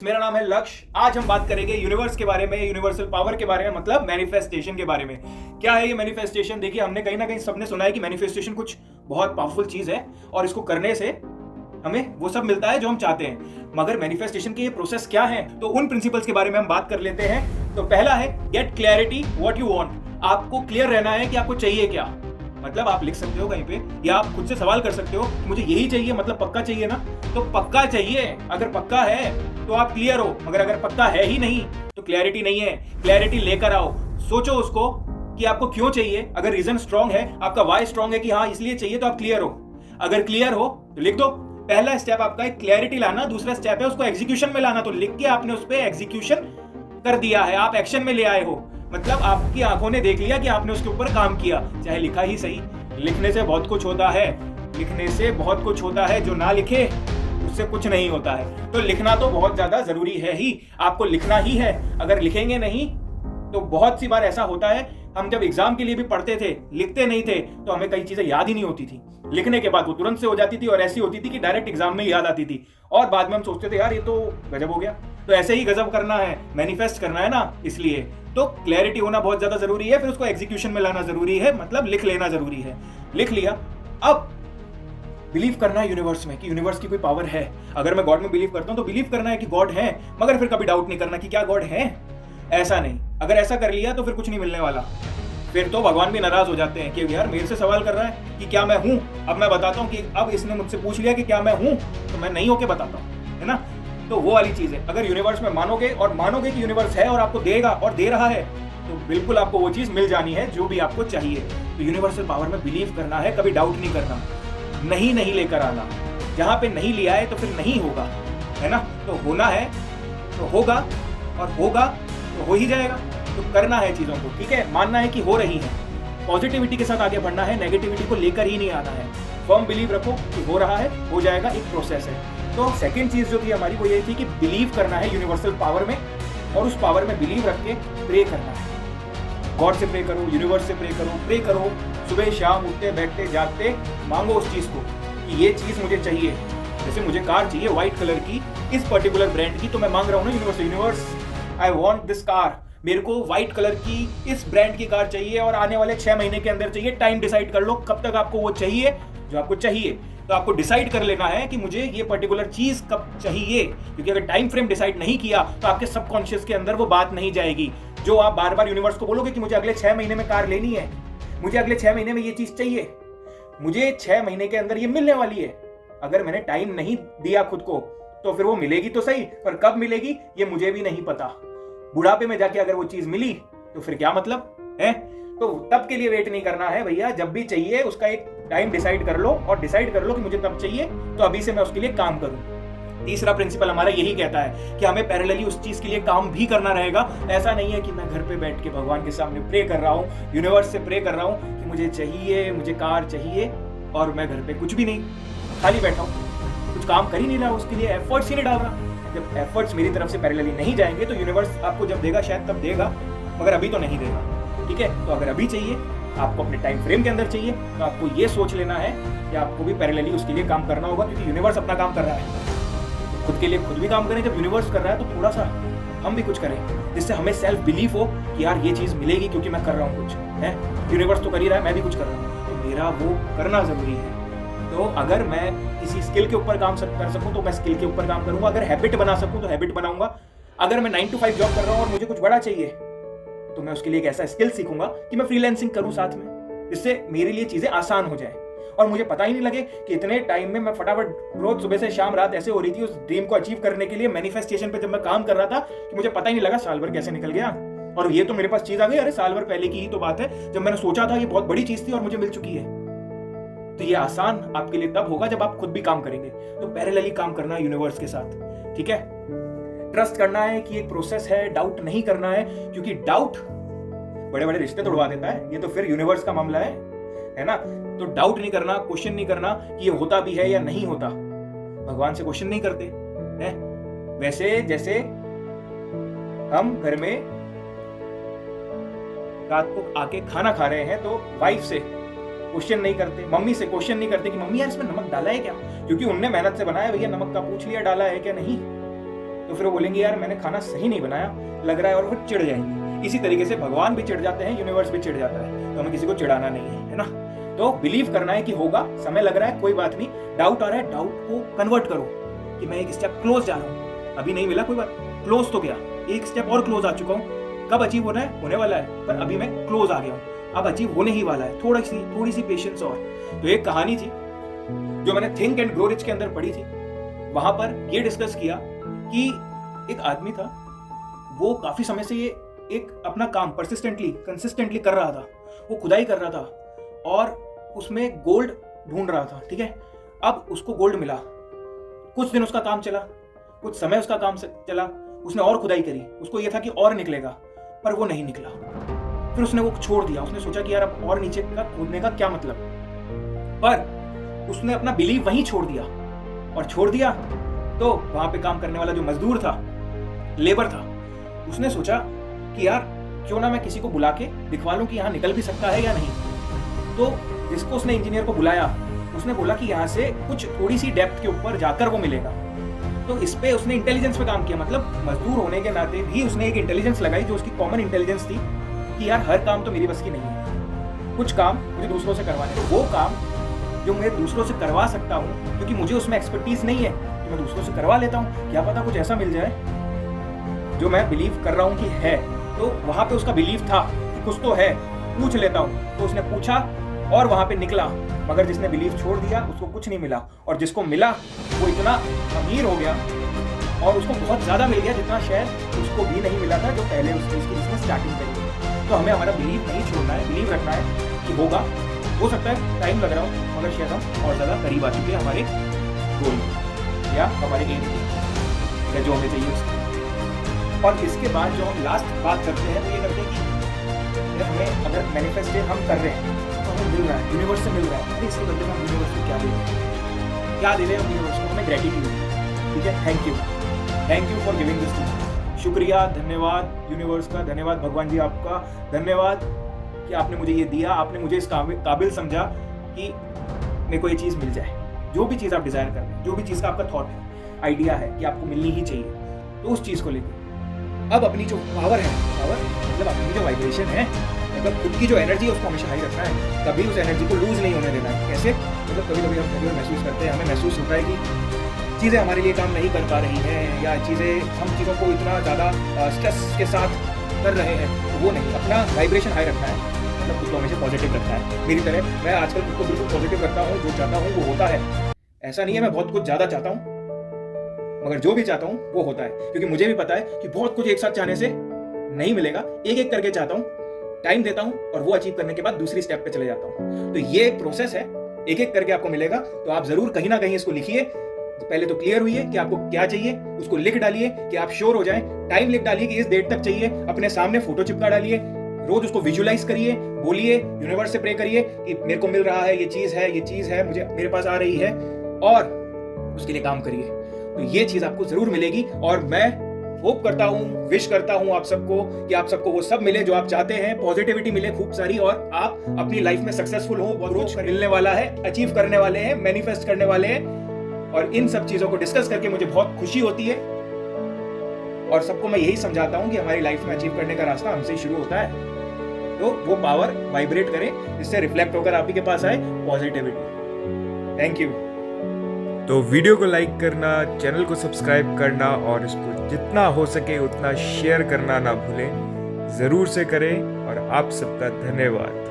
मेरा नाम है लक्ष्य। आज हम बात करेंगे यूनिवर्स के बारे में, यूनिवर्सल पावर के बारे में, मतलब मैनिफेस्टेशन के बारे में। क्या है ये मैनिफेस्टेशन? देखिए, हमने कहीं ना कहीं सबने सुना है कि मैनिफेस्टेशन कुछ बहुत पावरफुल चीज है और इसको करने से हमें वो सब मिलता है जो हम चाहते हैं। मगर मैनिफेस्टेशन के ये प्रोसेस क्या है, तो उन प्रिंसिपल्स के बारे में हम बात कर लेते हैं। तो पहला है get clarity what you want. आपको क्लियर रहना है कि आपको चाहिए क्या। मतलब आप लिख सकते हो कहीं पे, या आप खुद से सवाल कर सकते हो मुझे यही चाहिए, मतलब पक्का चाहिए ना? तो पक्का चाहिए। अगर पक्का है तो आप क्लियर हो, मगर अगर पक्का है ही नहीं तो क्लैरिटी नहीं है। क्लैरिटी लेकर आओ, सोचो उसको कि आपको क्यों चाहिए। अगर रीजन स्ट्रांग है, आपका वाई स्ट्रांग है कि हाँ इसलिए चाहिए, तो आप क्लियर हो। अगर क्लियर हो तो लिख दो। पहला स्टेप आपका है क्लैरिटी लाना, दूसरा स्टेप है उसको एग्जीक्यूशन में लाना। तो लिख के आपने उस पर एग्जीक्यूशन कर दिया है, आप एक्शन में ले आए हो। मतलब आपकी आंखों ने देख लिया कि आपने उसके ऊपर काम किया, चाहे लिखा ही सही। लिखने से बहुत कुछ होता है, लिखने से बहुत कुछ होता है। जो ना लिखे उससे कुछ नहीं होता है। तो लिखना तो बहुत ज्यादा जरूरी है ही, आपको लिखना ही है। अगर लिखेंगे नहीं तो बहुत सी बार ऐसा होता है, हम जब एग्जाम के लिए भी पढ़ते थे, लिखते नहीं थे तो हमें कई चीजें याद ही नहीं होती थी। लिखने के बाद वो तुरंत से हो जाती थी, और ऐसी होती थी कि डायरेक्ट एग्जाम में याद आती थी, और बाद में हम सोचते थे यार ये तो गजब हो गया। तो ऐसे ही गजब करना है, मैनिफेस्ट करना है ना, इसलिए तो क्लैरिटी होना बहुत ज्यादा जरूरी है। फिर उसको एग्जीक्यूशन में लाना जरूरी है, मतलब लिख लेना जरूरी है। लिख लिया, अब बिलीव करना है यूनिवर्स में कि यूनिवर्स की कोई पावर है। अगर मैं गॉड में बिलीव करता हूं तो बिलीव करना है कि गॉड है, मगर फिर कभी डाउट नहीं करना कि क्या गॉड है। ऐसा नहीं, अगर ऐसा कर लिया तो फिर कुछ नहीं मिलने वाला। फिर तो भगवान भी नाराज हो जाते हैं कि यार मेरे से सवाल कर रहा है कि क्या मैं हूं। अब मैं बताता हूं कि अब इसने मुझसे पूछ लिया कि क्या मैं हूं, तो मैं नहीं होके बताता हूं, है ना। तो वो वाली चीज है, अगर यूनिवर्स में मानोगे और मानोगे कि यूनिवर्स है और आपको देगा और दे रहा है, तो बिल्कुल आपको वो चीज मिल जानी है जो भी आपको चाहिए। तो यूनिवर्सल पावर में बिलीव करना है, कभी डाउट नहीं करना, नहीं नहीं लेकर आना। जहां पे नहीं लिया है तो फिर नहीं होगा, है ना। तो होना है तो होगा, और होगा तो हो ही जाएगा। तो करना है चीजों को, ठीक है, मानना है कि हो रही है। पॉजिटिविटी के साथ आगे बढ़ना है, नेगेटिविटी को लेकर ही नहीं आना है। फर्म बिलीव रखो कि हो रहा है, हो जाएगा, एक प्रोसेस है। तो सेकंड चीज जो थी हमारी वो ये थी कि बिलीव करना है यूनिवर्सल पावर में, और उस पावर में बिलीव रख के प्रे करना है। गॉड से प्रे करो, यूनिवर्स से प्रे करो। सुबह शाम उठते बैठते जागते मांगो उस चीज को कि ये चीज मुझे चाहिए। जैसे मुझे कार चाहिए व्हाइट कलर की, इस पर्टिकुलर ब्रांड की, तो मैं मांग रहा हूँ ना universe, I want this car. मेरे को व्हाइट कलर की इस ब्रांड की कार चाहिए और आने वाले 6 महीने के अंदर चाहिए। टाइम डिसाइड कर लो कब तक आपको वो चाहिए जो आपको चाहिए। तो आपको डिसाइड कर लेना है कि मुझे ये पर्टिकुलर चीज कब चाहिए, क्योंकि अगर टाइम फ्रेम डिसाइड नहीं किया तो आपके सबकॉन्शियस के अंदर वो बात नहीं जाएगी। जो आप बार बार यूनिवर्स को बोलोगे कि मुझे अगले 6 महीने में कार लेनी है, मुझे अगले 6 महीने में ये चीज चाहिए, मुझे 6 महीने के अंदर ये मिलने वाली है। अगर मैंने टाइम नहीं दिया खुद को तो फिर वो मिलेगी तो सही, पर कब मिलेगी ये मुझे भी नहीं पता। बुढ़ापे में जाके अगर वो चीज मिली तो फिर क्या मतलब है। तो तब के लिए वेट नहीं करना है भैया, जब भी चाहिए उसका एक टाइम डिसाइड कर लो, और डिसाइड कर लो कि मुझे तब चाहिए तो अभी से मैं उसके लिए काम करूं। तीसरा प्रिंसिपल हमारा यही कहता है कि हमें पैरेलली उस चीज के लिए काम भी करना रहेगा। ऐसा नहीं है कि मैं घर पे बैठ के भगवान के सामने प्रे कर रहा हूँ, यूनिवर्स से प्रे कर रहा हूँ कि मुझे चाहिए, मुझे कार चाहिए, और मैं घर पे कुछ भी नहीं, खाली बैठा हूँ, कुछ काम कर ही नहीं रहा, उसके लिए एफर्ट्स ही नहीं डाल रहा। जब एफर्ट्स मेरी तरफ से पैरेलली नहीं जाएंगे तो यूनिवर्स आपको जब देगा शायद तब देगा, मगर अभी तो नहीं देगा, ठीक है। तो अगर अभी चाहिए, आपको अपने टाइम फ्रेम के अंदर चाहिए, तो आपको ये सोच लेना है कि आपको भी पैरेलली उसके लिए काम करना होगा, क्योंकि यूनिवर्स अपना काम कर रहा है। खुद के लिए खुद भी काम करें, जब यूनिवर्स कर रहा है तो थोड़ा सा हम भी कुछ करें, जिससे हमें सेल्फ बिलीफ हो कि यार ये चीज मिलेगी क्योंकि मैं कर रहा हूँ कुछ, है। यूनिवर्स तो कर ही रहा है, मैं भी कुछ कर रहा हूँ, तो मेरा वो करना जरूरी है। तो अगर मैं किसी स्किल के ऊपर काम कर सकूं तो मैं स्किल के ऊपर काम करूंगा, अगर हैबिट बना सकूं तो हैबिट बनाऊंगा। अगर मैं 9 to 5 जॉब कर रहा हूं और मुझे कुछ बड़ा चाहिए तो मैं उसके लिए एक ऐसा स्किल सीखूंगा कि मैं फ्रीलांसिंग करूं साथ में, जिससे मेरे लिए चीजें आसान हो जाए और मुझे पता ही नहीं लगे कि इतने टाइम में मैं फटाफट रोज सुबह से शाम रात ऐसे हो रही थी उस ड्रीम को अचीव करने के लिए। मैनिफेस्टेशन पे जब मैं काम कर रहा था कि मुझे पता ही नहीं लगा साल भर कैसे निकल गया, और ये तो मेरे पास चीज आ गई। अरे साल भर पहले की ही तो बात है जब मैंने सोचा था ये बहुत बड़ी चीज थी और मुझे मिल चुकी है। तो ये आसान आपके लिए तब होगा जब आप खुद भी काम करेंगे। तो पैरेलली काम करना है यूनिवर्स के साथ, ठीक है। ट्रस्ट करना है कि एक प्रोसेस है, डाउट नहीं करना है, क्योंकि डाउट बड़े बड़े रिश्ते तोड़वा देता है। ये तो फिर यूनिवर्स का मामला है ना। तो डाउट नहीं करना, क्वेश्चन नहीं करना कि ये होता भी है या नहीं होता। भगवान से क्वेश्चन नहीं करते हैं। वैसे जैसे हम घर में रात को आके खाना खा रहे हैं तो वाइफ से क्वेश्चन नहीं करते, मम्मी से क्वेश्चन नहीं करते कि मम्मी यार इसमें नमक डाला है क्या, क्योंकि उनने मेहनत से बनाया, भैया नमक का पूछ लिया डाला है क्या नहीं, तो फिर वो बोलेंगे यार मैंने खाना सही नहीं बनाया लग रहा है, और वो चिढ़ जाएंगे। इसी तरीके से भगवान भी चिढ़ जाते हैं, यूनिवर्स भी चिढ़ जाता है, तो हमें किसी को चिढ़ाना नहीं है ना। तो बिलीव करना है कि होगा, समय लग रहा है, कोई बात नहीं, डाउट आ रहा है, डाउट को कन्वर्ट करो कि मैं एक स्टेप क्लोज जा रहा हूँ, अभी नहीं मिला कोई बात, क्लोज तो गया, एक स्टेप और क्लोज आ चुका हूँ, कब अचीव होना है, होने वाला है, पर अभी मैं क्लोज आ गया हूँ, अब अचीव होने ही वाला है, थोड़ी सी पेशेंस और। तो एक कहानी थी जो मैंने थिंक एंड ग्रो रिच के अंदर पढ़ी थी, वहां पर ये डिस्कस किया कि एक आदमी था, वो काफी समय से ये एक अपना काम कंसिस्टेंटली कर रहा था, वो खुदाई कर रहा था और उसमें गोल्ड ढूंढ रहा था, ठीक है। अब उसको गोल्ड मिला, कुछ दिन उसका काम चला, कुछ समय उसका काम चला, उसने और खुदाई करी, उसको यह था कि और निकलेगा, पर वो नहीं निकला, फिर उसने वो छोड़ दिया। उसने सोचा कि यार अब और नीचे का खोदने का क्या मतलब, पर उसने अपना बिलीव वहीं छोड़ दिया, और छोड़ दिया तो वहां पे काम करने वाला जो मजदूर था, लेबर था, उसने सोचा कि यार क्यों ना मैं किसी को बुला के दिखवा लूं कि यहाँ निकल भी सकता है या नहीं। तो जिसको उसने इंजीनियर को बुलाया, उसने बोला कि यहाँ से कुछ थोड़ी सी डेप्थ के ऊपर जाकर वो मिलेगा। तो इस पे उसने इंटेलिजेंस पे काम किया, मतलब मजदूर होने के नाते भी उसने एक इंटेलिजेंस लगाई जो उसकी कॉमन इंटेलिजेंस थी कि यार हर काम तो मेरी बस की नहीं है, कुछ काम मुझे दूसरों से करवाने, वो काम जो मैं दूसरों से करवा सकता हूँ क्योंकि मुझे उसमें एक्सपर्टीज नहीं है, तो मैं दूसरों से करवा लेता हूँ, क्या पता कुछ ऐसा मिल जाए जो मैं बिलीव कर रहा हूँ कि है। तो वहां पे उसका बिलीव था कि कुछ तो है, पूछ लेता हूँ, तो उसने पूछा और वहां पे निकला। मगर जिसने बिलीव छोड़ दिया उसको कुछ नहीं मिला, और जिसको मिला वो इतना अमीर हो गया और उसको बहुत ज्यादा मिल गया जितना शायद उसको भी नहीं मिला था जो पहले उस चीज की जिसने स्टार्टिंग करी। तो हमें हमारा बिलीव नहीं छोड़ना है, बिलीव रखना है कि होगा, हो सकता है टाइम लग रहा हो, मगर शायद हम और ज्यादा करीब आ चुके हैं हमारे गोल या हमारे एम या जो हमें चाहिए उसकी। और इसके बाद जो हम लास्ट बात करते हैं वो ये करते हैं कि हमें अगर मैनिफेस्टेशन हम कर रहे हैं तो हमें मिल रहा है, यूनिवर्स से मिल रहा है, इसके बदले में हम यूनिवर्स को क्या दे रहे हैं, क्या दे रहे हैं हम यूनिवर्स को, हमें ग्रेटिट्यूड, ठीक है। Thank you for giving this to, शुक्रिया, धन्यवाद यूनिवर्स का, धन्यवाद भगवान जी आपका, धन्यवाद कि आपने मुझे ये दिया, आपने मुझे इस काबिल समझा कि मेरे को ये चीज़ मिल जाए, जो भी चीज़ आप डिज़ायर कर रहे हैं, जो भी चीज़ का आपका थॉट है, आइडिया है कि आपको मिलनी ही चाहिए, तो उस चीज़ को लेकर अब अपनी जो पावर है, पावर मतलब अपनी जो वाइब्रेशन है, मतलब खुद की जो एनर्जी है उसको हमेशा हाई रखना है, कभी उस एनर्जी को लूज नहीं होने देना है। कैसे, मतलब कभी कभी हम महसूस करते हैं, हमें महसूस होता है कि चीज़ें हमारे लिए काम नहीं कर पा रही हैं, या हम चीज़ों को इतना ज़्यादा स्ट्रेस के साथ कर रहे हैं, तो वो नहीं, अपना वाइब्रेशन हाई रखना है, मतलब खुद को हमेशा पॉजिटिव रखना है। मेरी तरह मैं आजकल खुद को बिल्कुल पॉजिटिव रखता हूँ, जो चाहता हूँ वो होता है। ऐसा नहीं है मैं बहुत कुछ ज़्यादा चाहता हूँ, मगर जो भी चाहता हूँ वो होता है, क्योंकि मुझे भी पता है कि बहुत कुछ एक साथ चाहने से नहीं मिलेगा, एक एक करके चाहता हूँ, टाइम देता हूँ, और वो अचीव करने के बाद दूसरी स्टेप पे चले जाता हूँ। तो ये एक प्रोसेस है, एक एक करके आपको मिलेगा, तो आप जरूर कहीं ना कहीं इसको लिखिए, पहले तो क्लियर हुई है कि आपको क्या चाहिए, उसको लिख डालिए कि आप श्योर हो जाएं, टाइम लिख डालिए कि इस डेट तक चाहिए, अपने सामने फोटो चिपका डालिए, रोज उसको विजुअलाइज करिए, बोलिए, यूनिवर्स से प्रे करिए कि मेरे को मिल रहा है, ये चीज है मुझे मेरे पास आ रही है, और उसके लिए काम करिए, तो ये चीज आपको जरूर मिलेगी। और मैं होप करता हूँ, विश करता हूँ आप सबको कि आप सबको वो सब मिले जो आप चाहते हैं, पॉजिटिविटी मिले खूब सारी, और आप अपनी लाइफ में सक्सेसफुल हो, ग्रोथ मिलने वाला है, अचीव करने वाले हैं, मैनिफेस्ट करने वाले हैं। और इन सब चीजों को डिस्कस करके मुझे बहुत खुशी होती है, और सबको मैं यही समझाता हूँ कि हमारी लाइफ में अचीव करने का रास्ता हमसे ही शुरू होता है, तो वो पावर वाइब्रेट करे, इससे रिफ्लेक्ट होकर आप ही के पास आए पॉजिटिविटी। Thank you. तो वीडियो को लाइक करना, चैनल को सब्सक्राइब करना, और इसको जितना हो सके उतना शेयर करना ना भूलें, ज़रूर से करें, और आप सबका धन्यवाद।